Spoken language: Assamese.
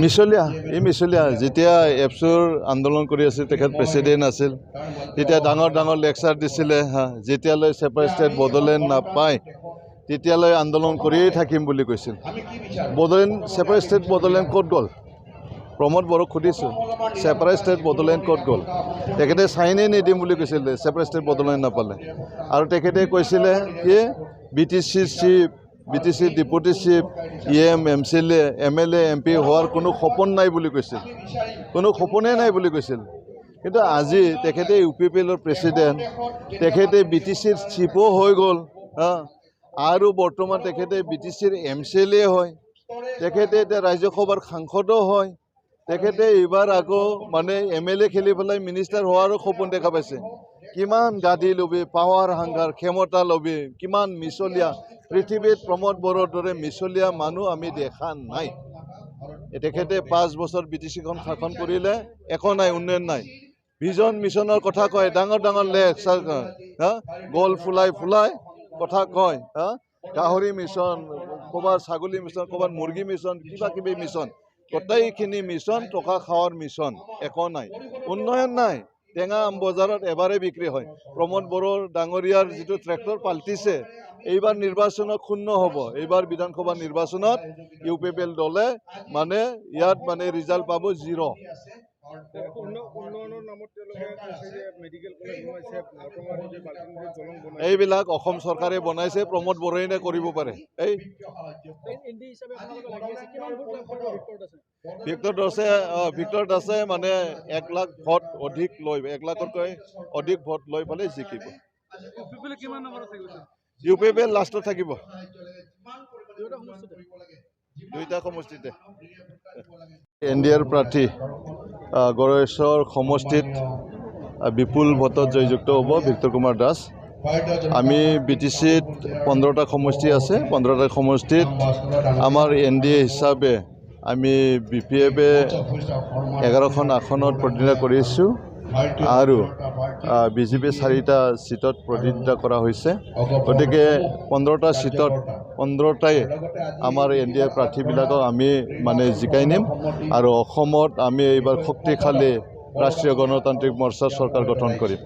মিছলীয়া যেতিয়া এপছৰ আন্দোলন কৰি আছিল তেখেত প্ৰেচিডেণ্ট আছিল তেতিয়া ডাঙৰ লেকচাৰ দিছিলে যেতিয়ালৈ ছেপাৰেট ষ্টেট বড়োলেণ্ড নাপায় তেতিয়ালৈ আন্দোলন কৰিয়ে থাকিম বুলি কৈছিল বড়োলেণ্ড ছেপাৰেট ষ্টেট বড়োলেণ্ড ক'ত গ'ল প্ৰমোদ বড়োক সুধিছোঁ ছেপাৰেট ষ্টেট বড়োলেণ্ড ক'ত গ'ল তেখেতে চাইনে নিদিম বুলি কৈছিলে ছেপাৰেট ষ্টেট বড়োলেণ্ড নাপালে আৰু তেখেতে কৈছিলে কি BTC deputy chief EM MCLA MLA MP হোৱাৰ কোনো সপোন নাই বুলি কৈছিল কোনো সপোনেই নাই বুলি কৈছিল কিন্তু আজি তেখেতে UPPLৰ প্ৰেচিডেণ্ট তেখেতে BTCৰ চিফো হৈ গ'ল আৰু বৰ্তমান তেখেতে BTCৰ MCLA হয় তেখেতে এতিয়া ৰাজ্যসভাৰ সাংসদো হয় তেখেতে এইবাৰ আকৌ মানে MLA খেলি পেলাই মিনিষ্টাৰ হোৱাৰো সপোন দেখা পাইছে কিমান গাদী লবি পাৱাৰ হাংগাৰ ক্ষমতা লবি কিমান মিছলীয়া পৃথিৱীত প্ৰমোদ বড়োৰ দৰে মিছলীয়া মানুহ আমি দেখা নাই তেখেতে 5 বছৰ BTCখন শাসন কৰিলে একো নাই উন্নয়ন নাই ভিজন মিছনৰ কথা কয় ডাঙৰ লেকচাৰ গল ফুলাই কথা কয় গাহৰি মিছন ক'বাৰ ছাগলী মিছন ক'বাৰ মুৰ্গী মিছন কিবা মিছন গোটেইখিনি মিছন টকা খাৱাৰ মিছন একো নাই উন্নয়ন নাই টেঙা আম বজাৰত এবাৰে বিক্ৰী হয় প্ৰমোদ বড়োৰ ডাঙৰীয়াৰ যিটো ট্ৰেক্টৰ পাল্টিছে এইবাৰ নিৰ্বাচনত শূন্য হ'ব এইবাৰ বিধানসভা নিৰ্বাচনত UPPL দলে মানে ইয়াত মানে ৰিজাল্ট পাব 0 এইবিলাক অসম চৰকাৰে বনাইছে প্ৰমোদ বড়োৱে কৰিব পাৰে এই ভিক্টৰ দাসে মানে 1 লাখ ভোট অধিক লৈ 1 লাখতকৈ অধিক ভোট লৈ পেলাই জিকিব UPPL লাষ্টত থাকিব দুইটা সমষ্টিতে NDAৰ প্ৰাৰ্থী গড়েশ্বৰ সমষ্টিত বিপুল ভোটত জয়যুক্ত হ'ব ভিক্টৰ কুমাৰ দাস আমি BTCত 15টা সমষ্টি আছে 15টা সমষ্টিত আমাৰ NDA হিচাপে আমি BPFে 11খন আসনত প্ৰতিনিধিত্ব কৰিছোঁ আৰু BJP 4টা সিটত প্ৰতিনিধিত্ব কৰা হৈছে গতিকে 15টা সিটত 15টাই আমাৰ NDA প্ৰাৰ্থীবিলাকক আমি মানে জিকাই নিম আৰু অসমত আমি এইবাৰ শক্তিশালী ৰাষ্ট্ৰীয় গণতান্ত্ৰিক মৰ্চাৰ চৰকাৰ গঠন কৰিম